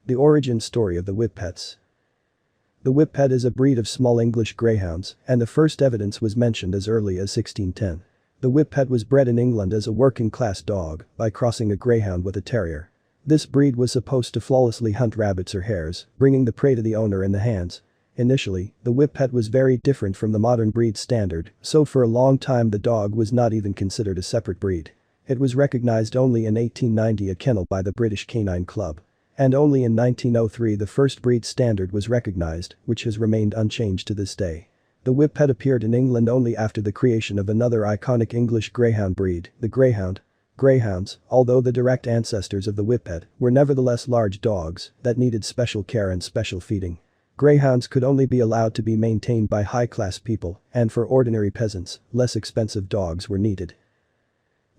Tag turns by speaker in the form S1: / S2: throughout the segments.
S1: The origin story of the Whippets. The Whippet is a breed of small English greyhounds, and the first evidence was mentioned as early as 1610. The Whippet was bred in England as a working-class dog by crossing a greyhound with a terrier. This breed was supposed to flawlessly hunt rabbits or hares, bringing the prey to the owner in the hands. Initially, the Whippet was very different from the modern breed standard, so for a long time the dog was not even considered a separate breed. It was recognized only in 1890 at kennel by the British Canine Club. And only in 1903 the first breed standard was recognized, which has remained unchanged to this day. The Whippet appeared in England only after the creation of another iconic English greyhound breed, the Greyhound. Greyhounds, although the direct ancestors of the Whippet, were nevertheless large dogs that needed special care and special feeding. Greyhounds could only be allowed to be maintained by high-class people, and for ordinary peasants, less expensive dogs were needed.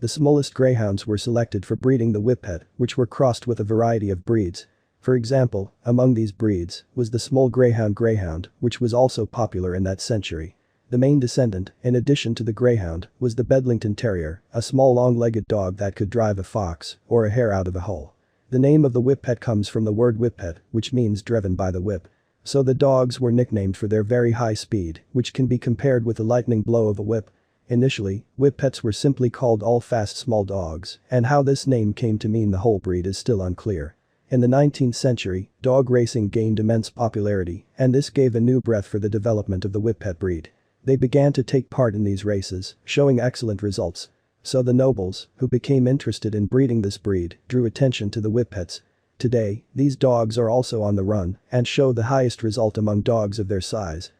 S1: The smallest greyhounds were selected for breeding the Whippet, which were crossed with a variety of breeds. For example, among these breeds was the small Greyhound, which was also popular in that century. The main descendant, in addition to the Greyhound, was the Bedlington Terrier, a small long-legged dog that could drive a fox or a hare out of a hole. The name of the Whippet comes from the word whippet, which means driven by the whip. So the dogs were nicknamed for their very high speed, which can be compared with the lightning blow of a whip. Initially, Whippets were simply called all fast small dogs, and how this name came to mean the whole breed is still unclear. In the 19th century, dog racing gained immense popularity, and this gave a new breath for the development of the Whippet breed. They began to take part in these races, showing excellent results. So the nobles, who became interested in breeding this breed, drew attention to the Whippets. Today, these dogs are also on the run and show the highest result among dogs of their size.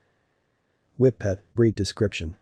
S1: Whippet breed description.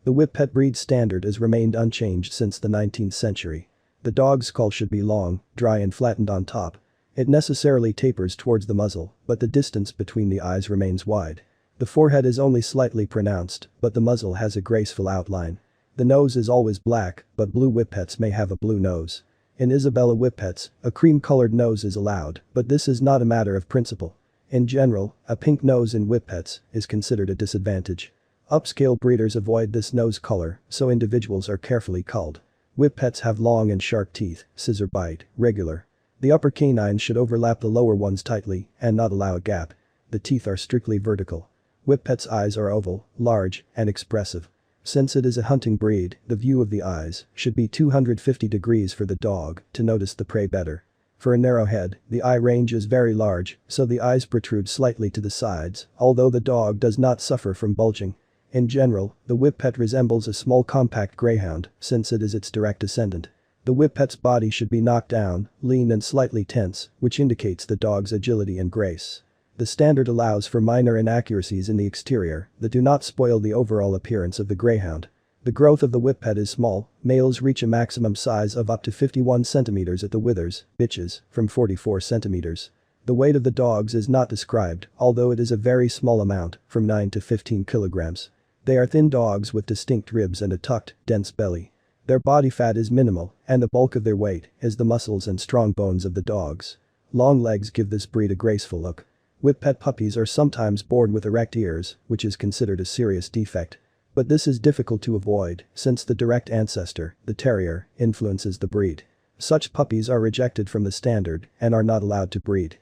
S1: The Whippet breed standard has remained unchanged since the 19th century. The dog's skull should be long, dry and flattened on top. It necessarily tapers towards the muzzle, but the distance between the eyes remains wide. The forehead is only slightly pronounced, but the muzzle has a graceful outline. The nose is always black, but blue Whippets may have a blue nose. In Isabella Whippets, a cream-colored nose is allowed, but this is not a matter of principle. In general, a pink nose in Whippets is considered a disadvantage. Upscale breeders avoid this nose color, so individuals are carefully culled. Whippets have long and sharp teeth, scissor bite, regular. The upper canines should overlap the lower ones tightly and not allow a gap. The teeth are strictly vertical. Whippets' eyes are oval, large, and expressive. Since it is a hunting breed, the view of the eyes should be 250 degrees for the dog to notice the prey better. For a narrow head, the eye range is very large, so the eyes protrude slightly to the sides, although the dog does not suffer from bulging. In general, the Whippet resembles a small compact greyhound since it is its direct descendant. The Whippet's body should be knocked down, lean and slightly tense, which indicates the dog's agility and grace. The standard allows for minor inaccuracies in the exterior that do not spoil the overall appearance of the greyhound. The growth of the Whippet is small, males reach a maximum size of up to 51 centimeters at the withers, bitches, from 44 centimeters. The weight of the dogs is not described, although it is a very small amount, from 9 to 15 kilograms. They are thin dogs with distinct ribs and a tucked, dense belly. Their body fat is minimal, and the bulk of their weight is the muscles and strong bones of the dogs. Long legs give this breed a graceful look. Whippet puppies are sometimes born with erect ears, which is considered a serious defect. But this is difficult to avoid, since the direct ancestor, the terrier, influences the breed. Such puppies are rejected from the standard and are not allowed to breed.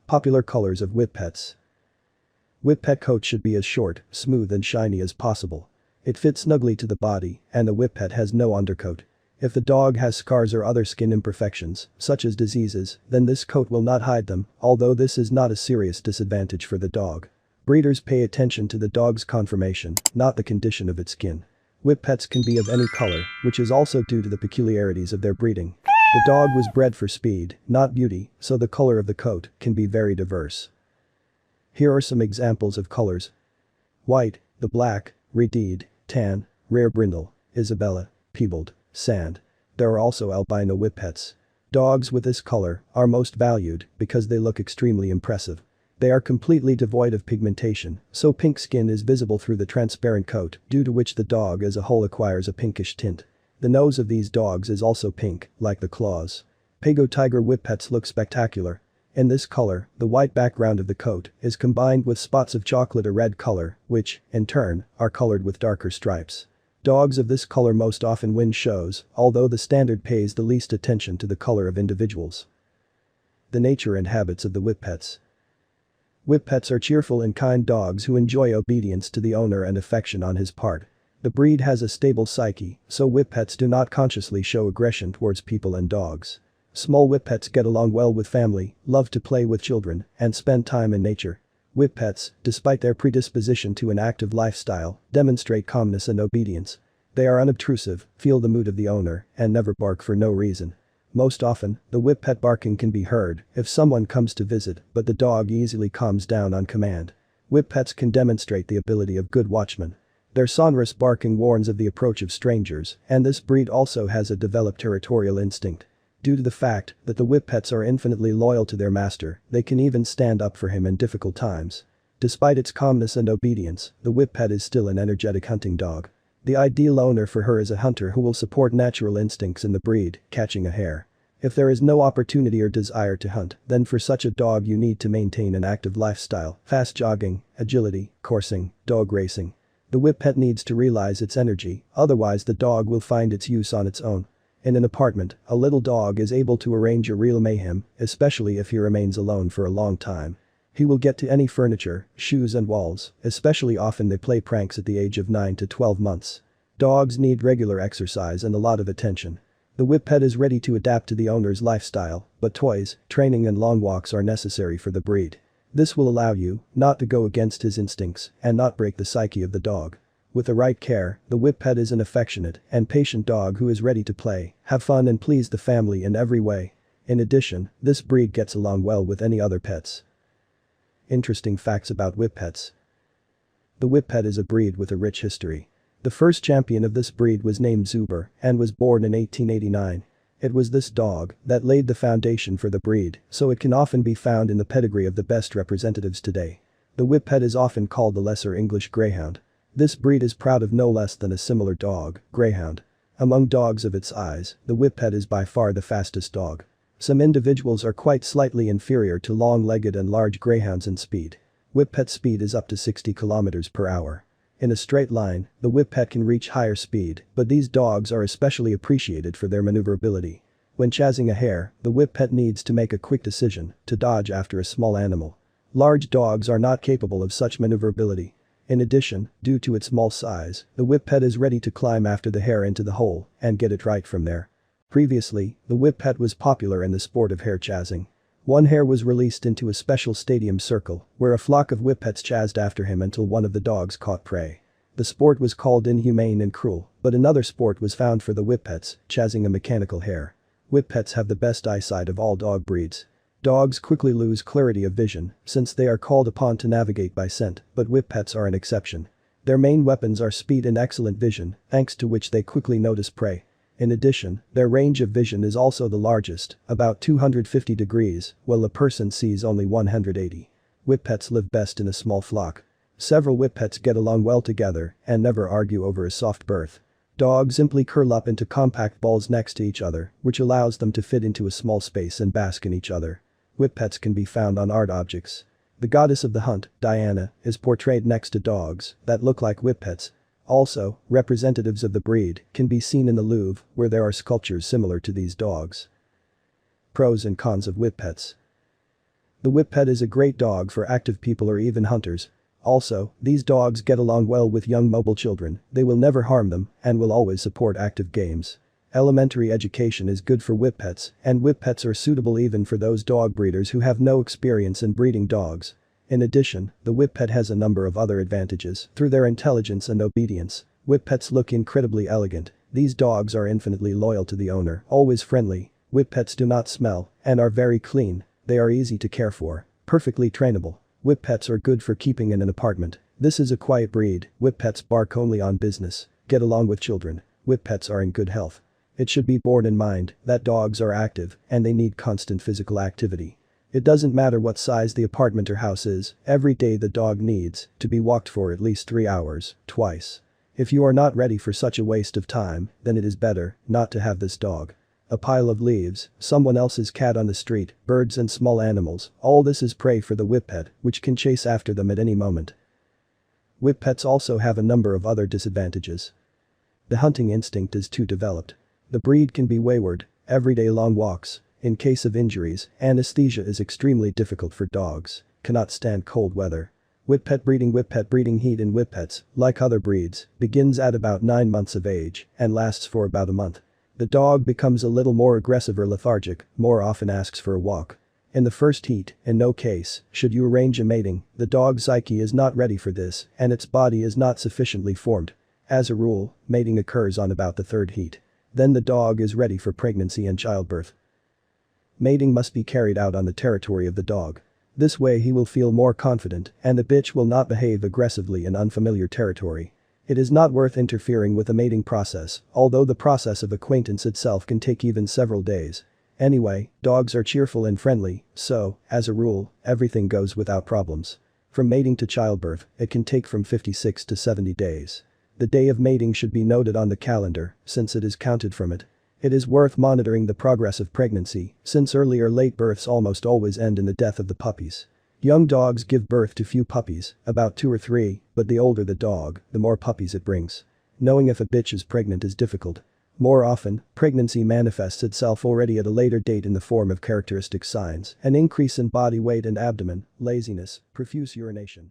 S1: Popular colors of Whippets. Whippet coat should be as short, smooth and shiny as possible. It fits snugly to the body, and the Whippet has no undercoat. If the dog has scars or other skin imperfections, such as diseases, then this coat will not hide them, although this is not a serious disadvantage for the dog. Breeders pay attention to the dog's conformation, not the condition of its skin. Whippets can be of any color, which is also due to the peculiarities of their breeding. The dog was bred for speed, not beauty, so the color of the coat can be very diverse. Here are some examples of colors. White, the black, red, tan, rare brindle, Isabella, Peebled, sand. There are also albino Whippets. Dogs with this color are most valued because they look extremely impressive. They are completely devoid of pigmentation, so pink skin is visible through the transparent coat, due to which the dog as a whole acquires a pinkish tint. The nose of these dogs is also pink, like the claws. Pago Tiger Whippets look spectacular. In this color, the white background of the coat is combined with spots of chocolate or red color, which, in turn, are colored with darker stripes. Dogs of this color most often win shows, although the standard pays the least attention to the color of individuals. The nature and habits of the Whippets. Whippets are cheerful and kind dogs who enjoy obedience to the owner and affection on his part. The breed has a stable psyche, so Whippets do not consciously show aggression towards people and dogs. Small Whippets get along well with family, love to play with children, and spend time in nature. Whippets, despite their predisposition to an active lifestyle, demonstrate calmness and obedience. They are unobtrusive, feel the mood of the owner, and never bark for no reason. Most often, the Whippet barking can be heard if someone comes to visit, but the dog easily calms down on command. Whippets can demonstrate the ability of good watchmen. Their sonorous barking warns of the approach of strangers, and this breed also has a developed territorial instinct. Due to the fact that the Whippets are infinitely loyal to their master, they can even stand up for him in difficult times. Despite its calmness and obedience, the Whippet is still an energetic hunting dog. The ideal owner for her is a hunter who will support natural instincts in the breed, catching a hare. If there is no opportunity or desire to hunt, then for such a dog you need to maintain an active lifestyle, fast jogging, agility, coursing, dog racing. The Whippet needs to realize its energy, otherwise the dog will find its use on its own. In an apartment, a little dog is able to arrange a real mayhem, especially if he remains alone for a long time. He will get to any furniture, shoes and walls, especially often they play pranks at the age of 9 to 12 months. Dogs need regular exercise and a lot of attention. The Whippet is ready to adapt to the owner's lifestyle, but toys, training and long walks are necessary for the breed. This will allow you not to go against his instincts and not break the psyche of the dog. With the right care, the Whippet is an affectionate and patient dog who is ready to play, have fun and please the family in every way. In addition, this breed gets along well with any other pets. Interesting facts about Whippets. The Whippet is a breed with a rich history. The first champion of this breed was named Zuber and was born in 1889. It was this dog that laid the foundation for the breed, so it can often be found in the pedigree of the best representatives today. The Whippet is often called the Lesser English Greyhound. This breed is proud of no less than a similar dog, Greyhound. Among dogs of its size, the Whippet is by far the fastest dog. Some individuals are quite slightly inferior to long-legged and large greyhounds in speed. Whippet speed is up to 60 km per hour. In a straight line, the Whippet can reach higher speed, but these dogs are especially appreciated for their maneuverability. When chasing a hare, the Whippet needs to make a quick decision to dodge after a small animal. Large dogs are not capable of such maneuverability. In addition, due to its small size, the Whippet is ready to climb after the hare into the hole and get it right from there. Previously, the Whippet was popular in the sport of hare chasing. One hare was released into a special stadium circle, where a flock of Whippets chased after him until one of the dogs caught prey. The sport was called inhumane and cruel, but another sport was found for the Whippets, chasing a mechanical hare. Whippets have the best eyesight of all dog breeds. Dogs quickly lose clarity of vision, since they are called upon to navigate by scent, but Whippets are an exception. Their main weapons are speed and excellent vision, thanks to which they quickly notice prey. In addition, their range of vision is also the largest, about 250 degrees, while a person sees only 180. Whippets live best in a small flock. Several Whippets get along well together and never argue over a soft berth. Dogs simply curl up into compact balls next to each other, which allows them to fit into a small space and bask in each other. Whippets can be found on art objects. The goddess of the hunt, Diana, is portrayed next to dogs that look like Whippets. Also, representatives of the breed can be seen in the Louvre, where there are sculptures similar to these dogs. Pros and cons of Whippets. The Whippet is a great dog for active people or even hunters. Also, these dogs get along well with young mobile children, they will never harm them and will always support active games. Elementary education is good for Whippets, and Whippets are suitable even for those dog breeders who have no experience in breeding dogs. In addition, the Whippet has a number of other advantages through their intelligence and obedience. Whippets look incredibly elegant. These dogs are infinitely loyal to the owner, always friendly. Whippets do not smell and are very clean. They are easy to care for, perfectly trainable. Whippets are good for keeping in an apartment. This is a quiet breed. Whippets bark only on business, get along with children. Whippets are in good health. It should be borne in mind that dogs are active and they need constant physical activity. It doesn't matter what size the apartment or house is, every day the dog needs to be walked for at least 3 hours, twice. If you are not ready for such a waste of time, then it is better not to have this dog. A pile of leaves, someone else's cat on the street, birds and small animals, all this is prey for the Whippet, which can chase after them at any moment. Whippets also have a number of other disadvantages. The hunting instinct is too developed. The breed can be wayward, everyday long walks In case of injuries, anesthesia is extremely difficult for dogs, cannot stand cold weather. Whippet breeding heat in Whippets, like other breeds, begins at about 9 months of age and lasts for about a month. The dog becomes a little more aggressive or lethargic, more often asks for a walk. In the first heat, in no case, should you arrange a mating, the dog's psyche is not ready for this and its body is not sufficiently formed. As a rule, mating occurs on about the third heat. Then the dog is ready for pregnancy and childbirth. Mating must be carried out on the territory of the dog. This way he will feel more confident and the bitch will not behave aggressively in unfamiliar territory. It is not worth interfering with the mating process, although the process of acquaintance itself can take even several days. Anyway, dogs are cheerful and friendly, so, as a rule, everything goes without problems. From mating to childbirth, it can take from 56 to 70 days. The day of mating should be noted on the calendar, since it is counted from it. It is worth monitoring the progress of pregnancy, since early or late births almost always end in the death of the puppies. Young dogs give birth to few puppies, about 2 or 3, but the older the dog, the more puppies it brings. Knowing if a bitch is pregnant is difficult. More often, pregnancy manifests itself already at a later date in the form of characteristic signs, an increase in body weight and abdomen, laziness, profuse urination.